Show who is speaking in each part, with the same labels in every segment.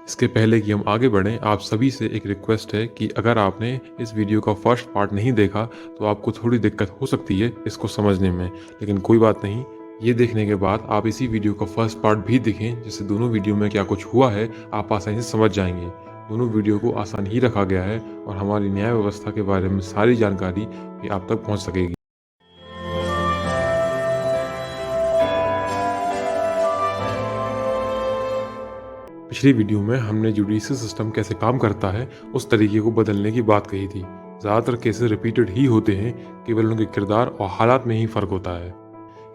Speaker 1: इसके पहले कि हम आगे बढ़ें, आप सभी से एक रिक्वेस्ट है कि अगर आपने इस वीडियो का फर्स्ट पार्ट नहीं देखा तो आपको थोड़ी दिक्कत हो सकती है इसको समझने में, लेकिन कोई बात नहीं। ये देखने के बाद आप इसी वीडियो का फर्स्ट पार्ट भी देखें, जिससे दोनों वीडियो में क्या कुछ हुआ है आप आसानी से समझ जाएंगे। दोनों वीडियो को आसान ही रखा गया है और हमारी न्याय व्यवस्था के बारे में सारी जानकारी भी आप तक पहुँच सकेगी। पिछली वीडियो में हमने जुडिशियल सिस्टम कैसे काम करता है उस तरीके को बदलने की बात कही थी। ज़्यादातर केसेस रिपीटेड ही होते हैं, केवल उनके किरदार और हालात में ही फ़र्क होता है।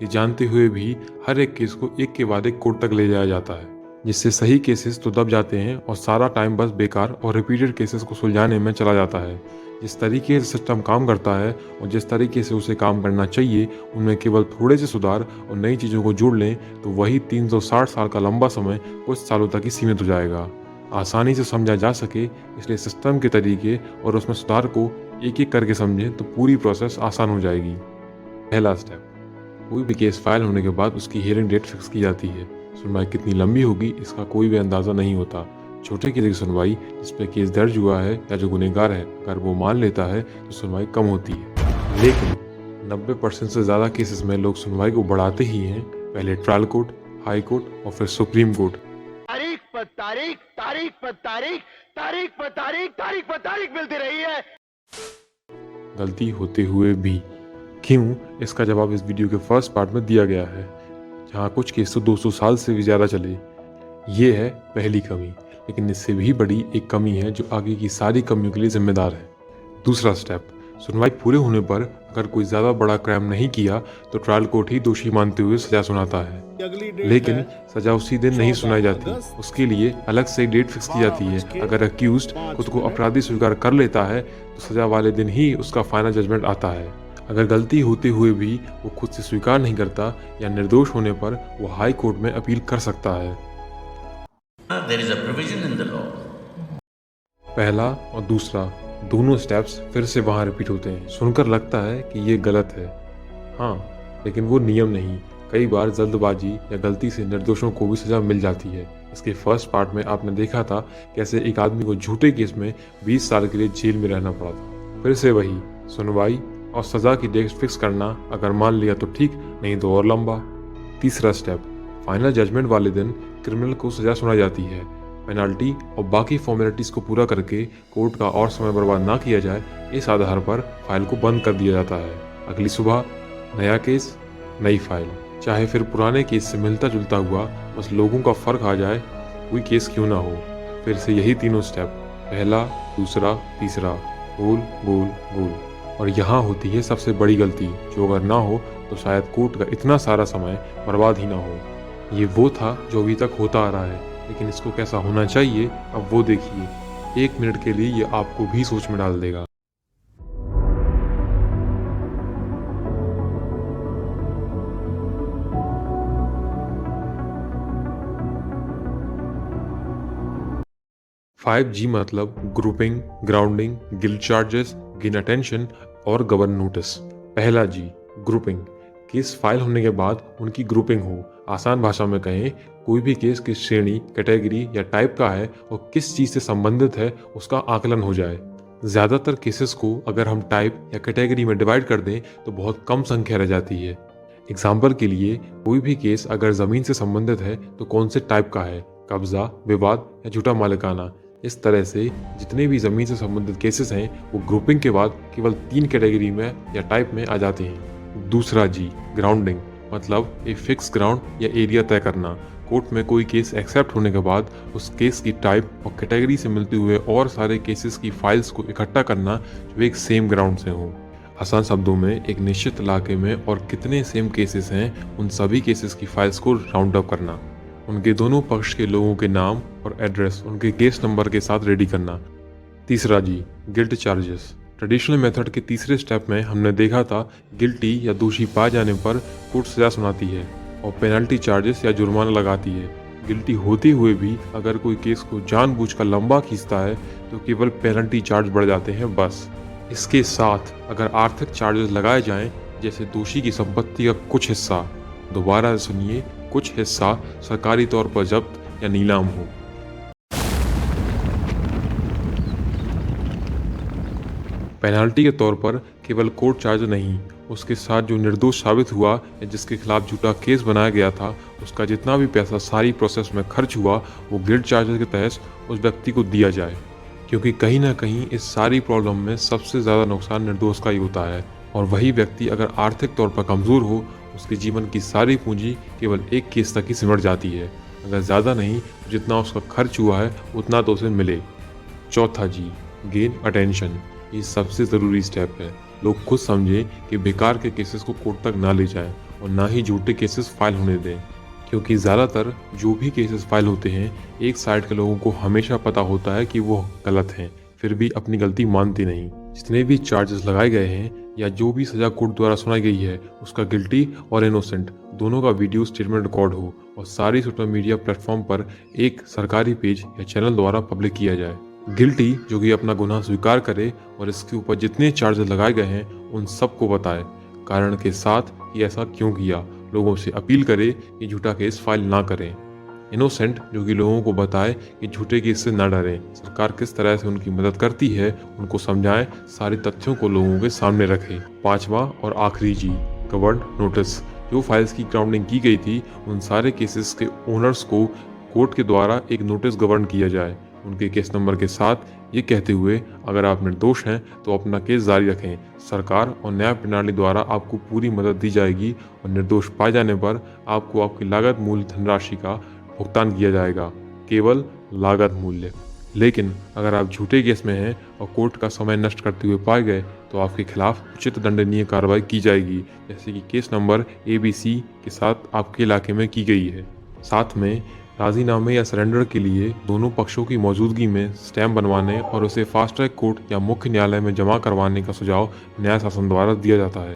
Speaker 1: ये जानते हुए भी हर एक केस को एक के बाद एक कोर्ट तक ले जाया जाता है, जिससे सही केसेस तो दब जाते हैं और सारा टाइम बस बेकार और रिपीटेड केसेस को सुलझाने में चला जाता है। जिस तरीके से सिस्टम काम करता है और जिस तरीके से उसे काम करना चाहिए, उनमें केवल थोड़े से सुधार और नई चीज़ों को जोड़ लें तो वही 360 साल का लंबा समय कुछ सालों तक ही सीमित हो जाएगा। आसानी से समझा जा सके इसलिए सिस्टम के तरीके और उसमें सुधार को एक एक करके समझें तो पूरी प्रोसेस आसान हो जाएगी। पहला स्टेप, कोई भी केस फाइल होने के बाद उसकी हियरिंग डेट फिक्स की जाती है। सुनवाई कितनी लंबी होगी इसका कोई भी अंदाज़ा नहीं होता। छोटे केस की सुनवाई, जिस पे केस दर्ज हुआ है या जो गुनहगार है अगर वो मान लेता है तो सुनवाई कम होती है, लेकिन 90% से ज़्यादा केसेस में लोग सुनवाई को बढ़ाते ही हैं। पहले ट्रायल कोर्ट, हाई कोर्ट और फिर सुप्रीम कोर्ट।
Speaker 2: तारीख पर तारीख, तारीख पर तारीख, तारीख पर तारीख, तारीख पर तारीख मिलती रही है।
Speaker 1: गलती होते हुए भी क्यों, इसका जवाब इस वीडियो के फर्स्ट पार्ट में दिया गया है, जहाँ कुछ केस तो 200 साल से भी ज़्यादा चले। ये है पहली कमी, लेकिन इससे भी बड़ी एक कमी है जो आगे की सारी कमियों के लिए जिम्मेदार है। दूसरा स्टेप, सुनवाई पूरे होने पर अगर कोई ज़्यादा बड़ा क्राइम नहीं किया तो ट्रायल कोर्ट ही दोषी मानते हुए सजा सुनाता है, लेकिन सजा उसी दिन नहीं सुनाई जाती। उसके लिए अलग से डेट फिक्स की जाती है। अगर अक्यूज्ड खुद को अपराधी स्वीकार कर लेता है तो सजा वाले दिन ही उसका फाइनल जजमेंट आता है। अगर गलती होते हुए भी वो खुद से स्वीकार नहीं करता या निर्दोष होने पर वो हाई कोर्ट में अपील कर सकता है।
Speaker 3: There is a provision in the law.
Speaker 1: पहला और दूसरा दोनों स्टेप्स फिर से वहाँ रिपीट होते हैं। सुनकर लगता है कि ये गलत है, हाँ, लेकिन वो नियम नहीं। कई बार जल्दबाजी या गलती से निर्दोषों को भी सजा मिल जाती है। इसके फर्स्ट पार्ट में आपने देखा था कैसे एक आदमी को झूठे केस में 20 साल के लिए जेल में रहना पड़ा था। फिर से वही सुनवाई और सजा की डेट फिक्स करना, अगर मान लिया तो ठीक, नहीं तो और लंबा। तीसरा स्टेप, फाइनल जजमेंट वाले दिन क्रिमिनल को सजा सुनाई जाती है। पेनल्टी और बाकी फॉर्मेलिटीज़ को पूरा करके कोर्ट का और समय बर्बाद ना किया जाए, इस आधार पर फाइल को बंद कर दिया जाता है। अगली सुबह नया केस, नई फाइल, चाहे फिर पुराने केस से मिलता जुलता हुआ, बस लोगों का फ़र्क आ जाए, कोई केस क्यों ना हो। फिर से यही तीनों स्टेप, पहला, दूसरा, तीसरा, गोल गोल गोल। और यहाँ होती है सबसे बड़ी गलती, जो अगर ना हो तो शायद कोर्ट का इतना सारा समय बर्बाद ही ना हो। ये वो था जो अभी तक होता आ रहा है, लेकिन इसको कैसा होना चाहिए अब वो देखिए। 1 मिनट के लिए ये आपको भी सोच में डाल देगा। फाइव जी मतलब grouping, grounding, guilt charges, gain attention और गवर्न नोटिस। पहला जी, ग्रुपिंग। केस फाइल होने के बाद उनकी ग्रुपिंग हो। आसान भाषा में कहें, कोई भी केस किस श्रेणी, कैटेगरी या टाइप का है और किस चीज़ से संबंधित है उसका आकलन हो जाए। ज़्यादातर केसेस को अगर हम टाइप या कैटेगरी में डिवाइड कर दें तो बहुत कम संख्या रह जाती है। एग्जाम्पल के लिए, कोई भी केस अगर ज़मीन से संबंधित है तो कौन से टाइप का है, कब्जा, विवाद या झूठा मालिकाना। इस तरह से जितने भी ज़मीन से संबंधित केसेस हैं वो ग्रुपिंग के बाद केवल 3 कैटेगरी में या टाइप में आ जाते हैं। दूसरा जी, ग्राउंडिंग, मतलब एक फिक्स ग्राउंड या एरिया तय करना। कोर्ट में कोई केस एक्सेप्ट होने के बाद उस केस की टाइप और कैटेगरी से मिलते हुए और सारे केसेस की फाइल्स को इकट्ठा करना जो एक सेम ग्राउंड से हों। आसान शब्दों में, एक निश्चित इलाके में और कितने सेम केसेस हैं उन सभी केसेस की फाइल्स को राउंड अप करना। उनके दोनों पक्ष के लोगों के नाम और एड्रेस उनके केस नंबर के साथ रेडी करना। तीसरा जी, गिल्ट चार्जेस। ट्रेडिशनल मेथड के तीसरे स्टेप में हमने देखा था गिल्टी या दोषी पाए जाने पर कोर्ट सजा सुनाती है और पेनल्टी चार्जेस या जुर्माना लगाती है। गिल्टी होते हुए भी अगर कोई केस को जानबूझकर लंबा खींचता है तो केवल पेनल्टी चार्ज बढ़ जाते हैं बस। इसके साथ अगर आर्थिक चार्जेस लगाए जाएं, जैसे दोषी की संपत्ति का कुछ हिस्सा, दोबारा सुनिए, कुछ हिस्सा सरकारी तौर पर जब्त या नीलाम हो। पेनाल्टी के तौर पर केवल कोर्ट चार्ज नहीं, उसके साथ जो निर्दोष साबित हुआ या जिसके खिलाफ झूठा केस बनाया गया था, उसका जितना भी पैसा सारी प्रोसेस में खर्च हुआ वो गिल्ट चार्जेस के तहत उस व्यक्ति को दिया जाए। क्योंकि कहीं ना कहीं इस सारी प्रॉब्लम में सबसे ज़्यादा नुकसान निर्दोष का ही होता है, और वही व्यक्ति अगर आर्थिक तौर पर कमज़ोर हो, उसके जीवन की सारी पूंजी केवल एक केस तक ही सिमट जाती है। अगर ज़्यादा नहीं तो जितना उसका खर्च हुआ है उतना तो उसे मिले। चौथा जी, गेन अटेंशन। ये सबसे ज़रूरी स्टेप है। लोग खुद समझें कि बेकार के केसेस को कोर्ट तक ना ले जाएं और ना ही झूठे केसेस फाइल होने दें, क्योंकि ज़्यादातर जो भी केसेस फाइल होते हैं एक साइड के लोगों को हमेशा पता होता है कि वो गलत हैं, फिर भी अपनी गलती मानती नहीं। जितने भी चार्जेस लगाए गए हैं या जो भी सज़ा कोर्ट द्वारा सुनाई गई है, उसका गिल्टी और इनोसेंट दोनों का वीडियो स्टेटमेंट रिकॉर्ड हो और सारी सोशल मीडिया प्लेटफॉर्म पर एक सरकारी पेज या चैनल द्वारा पब्लिक किया जाए। गिल्टी जो कि अपना गुनाह स्वीकार करे और इसके ऊपर जितने चार्जेस लगाए गए हैं उन सबको बताए, कारण के साथ कि ऐसा क्यों किया, लोगों से अपील करे कि झूठा केस फाइल ना करें। इनोसेंट जो कि लोगों को बताए कि झूठे केस से न डरें, सरकार किस तरह से उनकी मदद करती है उनको समझाएं, सारे तथ्यों को लोगों के सामने रखें। पांचवा और आखिरी जी, गवर्न नोटिस। जो फाइल्स की ग्राउंडिंग की गई थी उन सारे केसेस के ओनर्स को कोर्ट के द्वारा एक नोटिस गवर्न किया जाए, उनके केस नंबर के साथ, ये कहते हुए अगर आप निर्दोष हैं तो अपना केस जारी रखें, सरकार और न्याय प्रणाली द्वारा आपको पूरी मदद दी जाएगी और निर्दोष पाए जाने पर आपको आपकी लागत मूल्य धनराशि का भुगतान किया जाएगा, केवल लागत मूल्य। लेकिन अगर आप झूठे केस में हैं और कोर्ट का समय नष्ट करते हुए पाए गए तो आपके खिलाफ उचित दंडनीय कार्रवाई की जाएगी, जैसे कि केस नंबर ABC के साथ आपके इलाके में की गई है। साथ में राजीनामे या सरेंडर के लिए दोनों पक्षों की मौजूदगी में स्टैम्प बनवाने और उसे फास्ट ट्रैक कोर्ट या मुख्य न्यायालय में जमा करवाने का सुझाव न्याय शासन द्वारा दिया जाता है।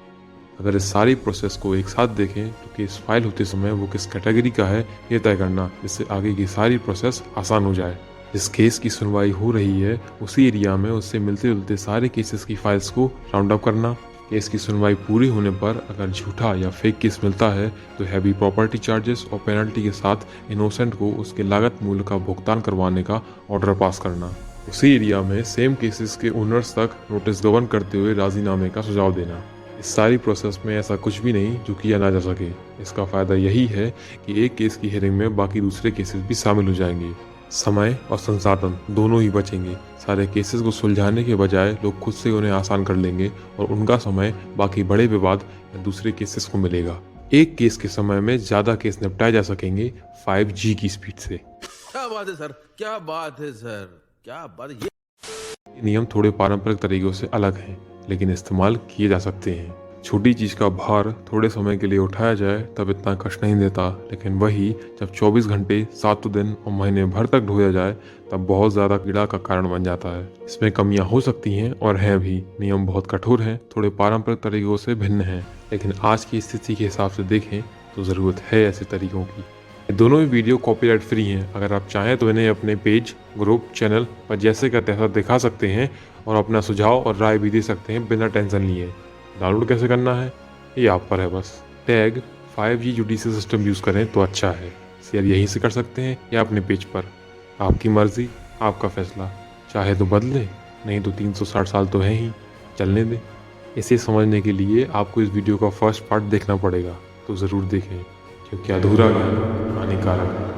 Speaker 1: अगर इस सारी प्रोसेस को एक साथ देखें तो केस फाइल होते समय वो किस कैटेगरी का है ये तय करना, जिससे आगे की सारी प्रोसेस आसान हो जाए। जिस केस की सुनवाई हो रही है उसी एरिया में उससे मिलते जुलते सारे केसेस की फाइल्स को राउंड अप करना। केस की सुनवाई पूरी होने पर अगर झूठा या फेक केस मिलता है तो हैवी प्रॉपर्टी चार्जेस और पेनल्टी के साथ इनोसेंट को उसके लागत मूल्य का भुगतान करवाने का ऑर्डर पास करना। उसी एरिया में सेम केसेस के ओनर्स तक नोटिस गवर्न करते हुए राजीनामे का सुझाव देना। इस सारी प्रोसेस में ऐसा कुछ भी नहीं जो किया ना जा सके। इसका फायदा यही है कि एक केस की हियरिंग में बाकी दूसरे केसेस भी शामिल हो जाएंगे, समय और संसाधन दोनों ही बचेंगे। सारे केसेस को सुलझाने के बजाय लोग खुद से उन्हें आसान कर लेंगे और उनका समय बाकी बड़े विवाद या दूसरे केसेस को मिलेगा। एक केस के समय में ज्यादा केस निपटाए जा सकेंगे 5G की स्पीड से।
Speaker 4: क्या बात है सर, क्या बात है सर, क्या बात है।
Speaker 1: ये नियम थोड़े पारंपरिक तरीकों से अलग हैं, लेकिन इस्तेमाल किए जा सकते हैं। छोटी चीज का भार थोड़े समय के लिए उठाया जाए तब इतना कष्ट नहीं देता, लेकिन वही जब 24 घंटे 7 दिन और महीने भर तक ढोया जाए तब बहुत ज्यादा पीड़ा का कारण बन जाता है। इसमें कमियां हो सकती हैं और हैं भी। नियम बहुत कठोर हैं, थोड़े पारंपरिक तरीकों से भिन्न हैं, लेकिन आज की स्थिति के हिसाब से देखें तो जरूरत है ऐसे तरीकों की। ये दोनों ही वीडियो कॉपीराइट फ्री हैं। अगर आप चाहें तो इन्हें अपने पेज, ग्रुप, चैनल पर जैसे का तैसा दिखा सकते हैं और अपना सुझाव और राय भी दे सकते हैं बिना टेंशन लिए। डाउनलोड कैसे करना है ये आप पर है बस। Tag 5G judicial system use करें तो अच्छा है। शेयर यहीं से कर सकते हैं या अपने पेज पर। आपकी मर्जी, आपका फैसला। चाहे तो बदले, नहीं तो 360 साल तो है ही, चलने दें। इसे समझने के लिए आपको इस वीडियो का फर्स्ट पार्ट देखना पड़ेगा, तो ज़रूर देखें, क्योंकि अधूरा ज्ञान हानिकारक है।